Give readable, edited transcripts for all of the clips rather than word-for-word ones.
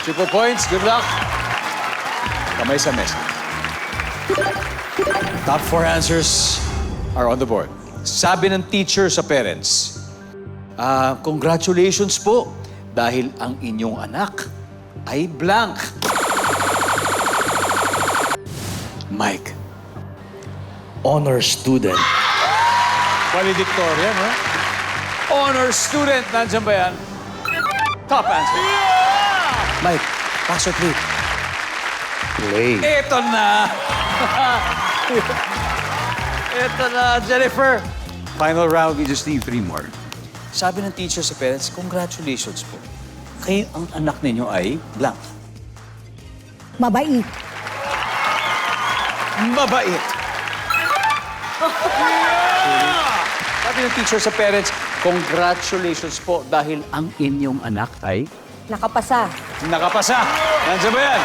Triple points. Good luck. Kamay sa mesa. Top 4 answers are on the board. Sabi ng teacher sa parents, congratulations po dahil ang inyong anak ay blank. Mike. Honor student. Valedictorian, ha? Honor student. Nandiyan ba yan? Top answer. Mike, pass or play? Play. Ito na! Ito na, Jennifer. Final round, we just need 3 more. Sabi ng teacher sa parents, congratulations po. Kayo, ang anak ninyo ay blank. Mabait. Mabait. Sabi ng teacher sa parents, congratulations po dahil ang inyong anak ay Nakapasa. nakapasa. Nandiyan ba yan?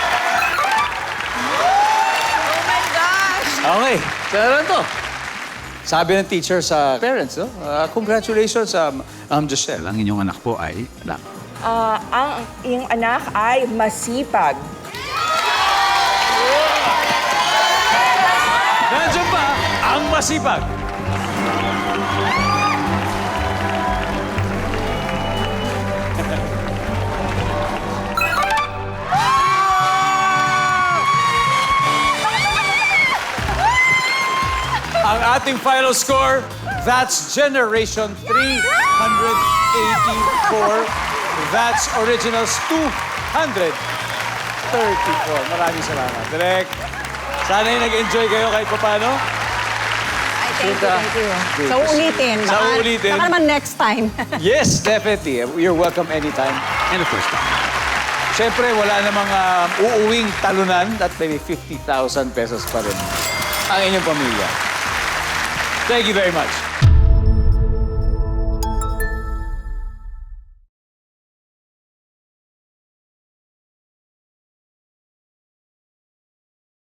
Oh my gosh! Okay, kailan to? Sabi ng teacher sa parents, no? Congratulations, Giselle. Ang inyong anak po ay blank. Ang iyong anak ay masipag. Nandiyan ba ang masipag? Ang ating final score, that's Generation 384. That's Originals 234. Maraming salamat. Direk, sana'y nag-enjoy kayo kahit paano. Thank you. So, ulitin. Sa ulitin. Baka naman next time. Yes, definitely. You're welcome anytime. And of course, siyempre, wala namang uuwing talunan at maybe 50,000 pesos pa rin ang inyong pamilya. Thank you very much.